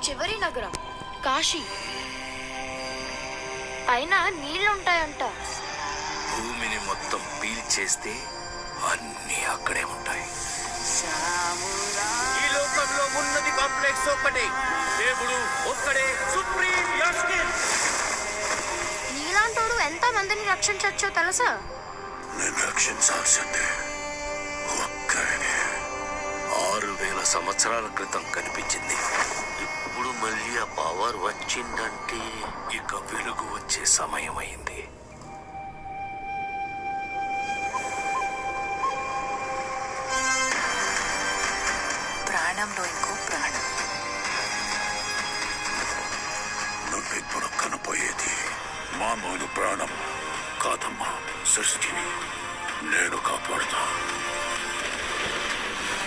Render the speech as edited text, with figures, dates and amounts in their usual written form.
చివరి నగరం కాశీ. పైన నీళ్లుంటాయంట. భూమిని మొత్తం పీల్చేస్తే అన్నీ అక్కడే ఉంటాయి. ఈ లోకంలో ఉన్నది కాంప్లెక్స్ ఒక్కటే, దేవుడు ఒక్కడే సుప్రీం యాస్కిన్. నీలాంటోడు ఎంత మందిని రక్షించొచ్చో తెలుసా? నేను రక్షించాల్సిందే ఒక్కడినే. 6000 సంవత్సరాల క్రితం కనిపించింది. ఇప్పుడు మళ్ళీ ఆ పవర్ వచ్చిందంటే ఇక వెలుగు వచ్చే సమయం అయింది. ప్రాణంలో ఇంకో ప్రాణం. నువ్విప్పుడు కనపోయేది మామూలు ప్రాణం కాదమ్మా. సృష్టిని నేను కాపాడుతా.